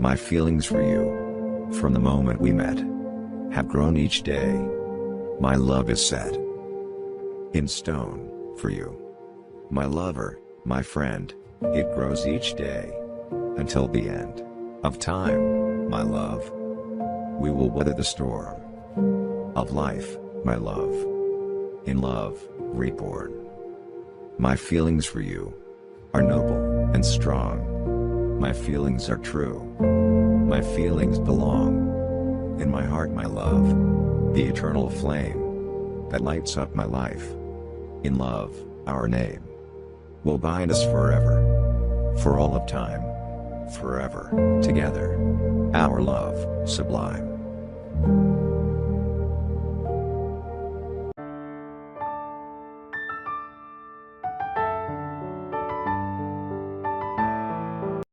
My feelings for you, from the moment we met, have grown each day. My love is set in stone for you. My lover, my friend, it grows each day, until the end of time, my love. We will weather the storm of life, my love. In love, reborn. My feelings for you are noble and strong. My feelings are true. My feelings belong in my heart, my love. The eternal flame that lights up my life. In love, our name will bind us forever, for all of time, forever, together. Our love, sublime.